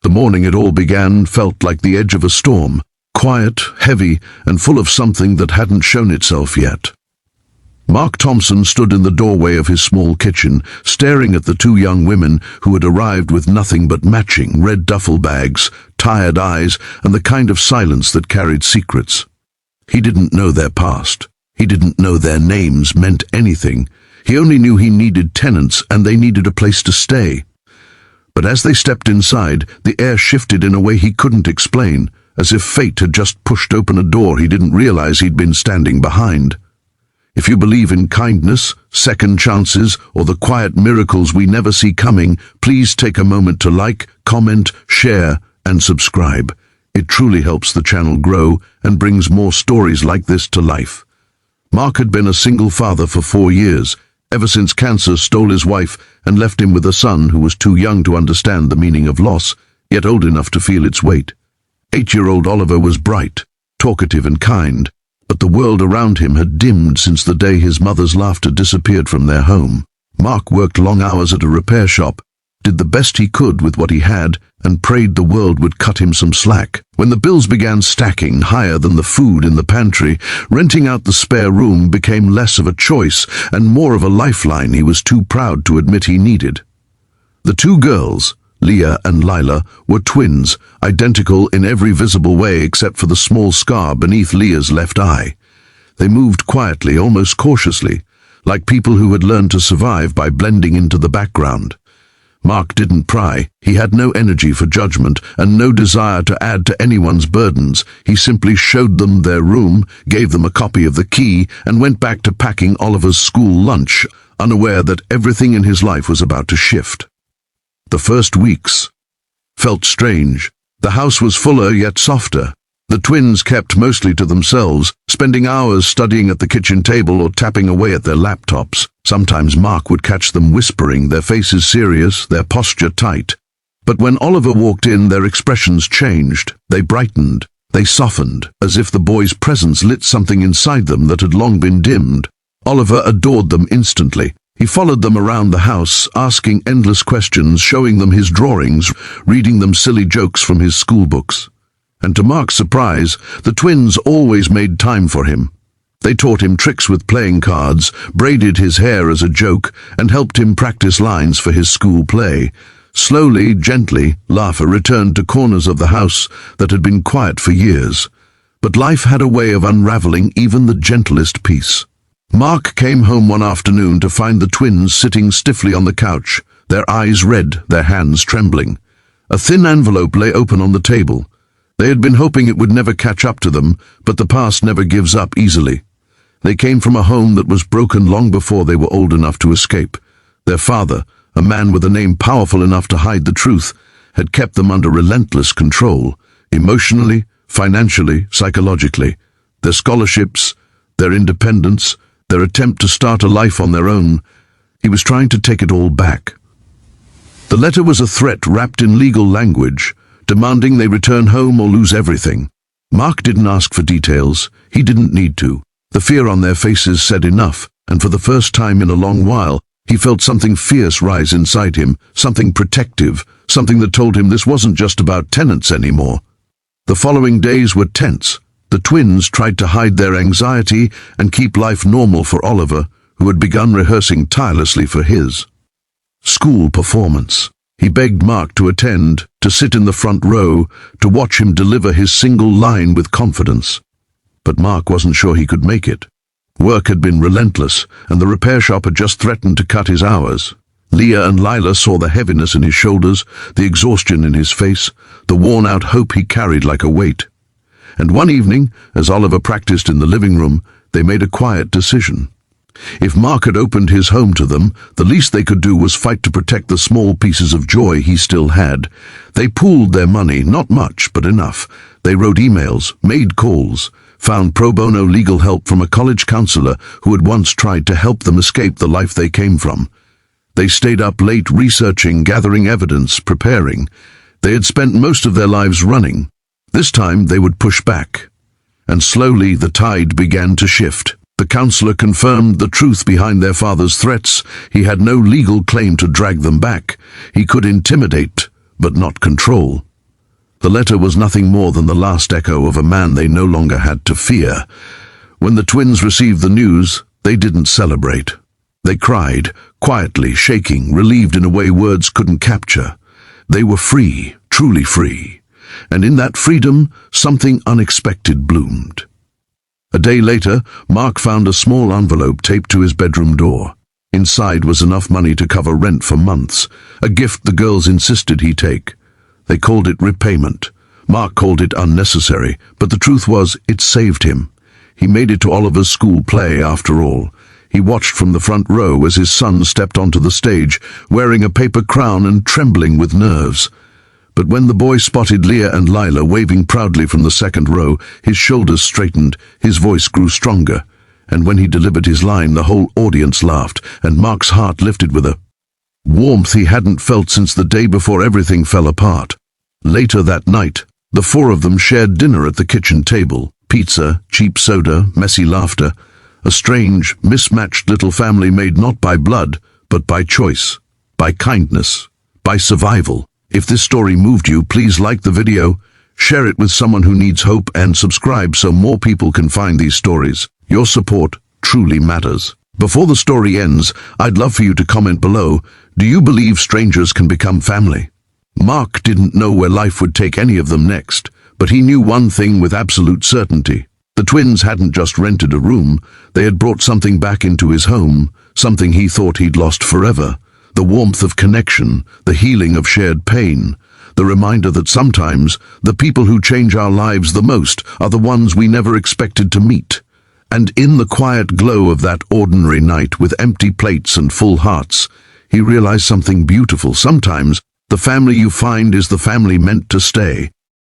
The morning it all began felt like the edge of a storm, quiet, heavy, and full of something that hadn't shown itself yet. Mark Thompson stood in the doorway of his small kitchen, staring at the two young women who had arrived with nothing but matching red duffel bags, tired eyes, and the kind of silence that carried secrets. He didn't know their past. He didn't know their names meant anything. He only knew he needed tenants and they needed a place to stay. But as they stepped inside, the air shifted in a way he couldn't explain, as if fate had just pushed open a door he didn't realize he'd been standing behind. If you believe in kindness, second chances, or the quiet miracles we never see coming, please take a moment to like, comment, share, and subscribe. It truly helps the channel grow and brings more stories like this to life. Mark had been a single father for 4 years, ever since cancer stole his wife and left him with a son who was too young to understand the meaning of loss, yet old enough to feel its weight. 8-year-old Oliver was bright, talkative and kind, but the world around him had dimmed since the day his mother's laughter disappeared from their home. Mark worked long hours at a repair shop, did the best he could with what he had, and prayed the world would cut him some slack. When the bills began stacking higher than the food in the pantry, renting out the spare room became less of a choice and more of a lifeline he was too proud to admit he needed. The two girls, Leah and Lila, were twins, identical in every visible way except for the small scar beneath Leah's left eye. They moved quietly, almost cautiously, like people who had learned to survive by blending into the background. Mark didn't pry. He had no energy for judgment and no desire to add to anyone's burdens. He simply showed them their room, gave them a copy of the key, and went back to packing Oliver's school lunch, unaware that everything in his life was about to shift. The first weeks felt strange. The house was fuller yet softer. The twins kept mostly to themselves, spending hours studying at the kitchen table or tapping away at their laptops. Sometimes Mark would catch them whispering, their faces serious, their posture tight. But when Oliver walked in, their expressions changed. They brightened. They softened, as if the boy's presence lit something inside them that had long been dimmed. Oliver adored them instantly. He followed them around the house, asking endless questions, showing them his drawings, reading them silly jokes from his school books. And to Mark's surprise, the twins always made time for him. They taught him tricks with playing cards, braided his hair as a joke, and helped him practice lines for his school play. Slowly, gently, laughter returned to corners of the house that had been quiet for years. But life had a way of unraveling even the gentlest piece. Mark came home one afternoon to find the twins sitting stiffly on the couch, their eyes red, their hands trembling. A thin envelope lay open on the table. They had been hoping it would never catch up to them, but the past never gives up easily. They came from a home that was broken long before they were old enough to escape. Their father, a man with a name powerful enough to hide the truth, had kept them under relentless control, emotionally, financially, psychologically. Their scholarships, their independence, their attempt to start a life on their own. He was trying to take it all back. The letter was a threat wrapped in legal language, demanding they return home or lose everything. Mark didn't ask for details. He didn't need to. The fear on their faces said enough, and for the first time in a long while, he felt something fierce rise inside him, something protective, something that told him this wasn't just about tenants anymore. The following days were tense. The twins tried to hide their anxiety and keep life normal for Oliver, who had begun rehearsing tirelessly for his school performance. He begged Mark to attend, to sit in the front row, to watch him deliver his single line with confidence. But Mark wasn't sure he could make it. Work had been relentless, and the repair shop had just threatened to cut his hours. Leah and Lila saw the heaviness in his shoulders, the exhaustion in his face, the worn-out hope he carried like a weight. And one evening, as Oliver practiced in the living room, they made a quiet decision. If Mark had opened his home to them, the least they could do was fight to protect the small pieces of joy he still had. They pooled their money, not much, but enough. They wrote emails, made calls, found pro bono legal help from a college counselor who had once tried to help them escape the life they came from. They stayed up late researching, gathering evidence, preparing. They had spent most of their lives running. This time they would push back. And slowly the tide began to shift. The counselor confirmed the truth behind their father's threats. He had no legal claim to drag them back. He could intimidate, but not control. The letter was nothing more than the last echo of a man they no longer had to fear. When the twins received the news, they didn't celebrate. They cried, quietly, shaking, relieved in a way words couldn't capture. They were free, truly free. And in that freedom, something unexpected bloomed. A day later, Mark found a small envelope taped to his bedroom door. Inside was enough money to cover rent for months, a gift the girls insisted he take. They called it repayment. Mark called it unnecessary, but the truth was, it saved him. He made it to Oliver's school play after all. He watched from the front row as his son stepped onto the stage, wearing a paper crown and trembling with nerves. But when the boy spotted Leah and Lila waving proudly from the second row, his shoulders straightened, his voice grew stronger, and when he delivered his line, the whole audience laughed, and Mark's heart lifted with a warmth he hadn't felt since the day before everything fell apart. Later that night, the four of them shared dinner at the kitchen table. Pizza, cheap soda, messy laughter. A strange, mismatched little family made not by blood, but by choice, by kindness, by survival. If this story moved you, please like the video, share it with someone who needs hope, and subscribe so more people can find these stories. Your support truly matters. Before the story ends, I'd love for you to comment below, do you believe strangers can become family? Mark didn't know where life would take any of them next, but he knew one thing with absolute certainty. The twins hadn't just rented a room, they had brought something back into his home, something he thought he'd lost forever. The warmth of connection, the healing of shared pain, the reminder that sometimes the people who change our lives the most are the ones we never expected to meet. And in the quiet glow of that ordinary night with empty plates and full hearts, he realized something beautiful. Sometimes the family you find is the family meant to stay.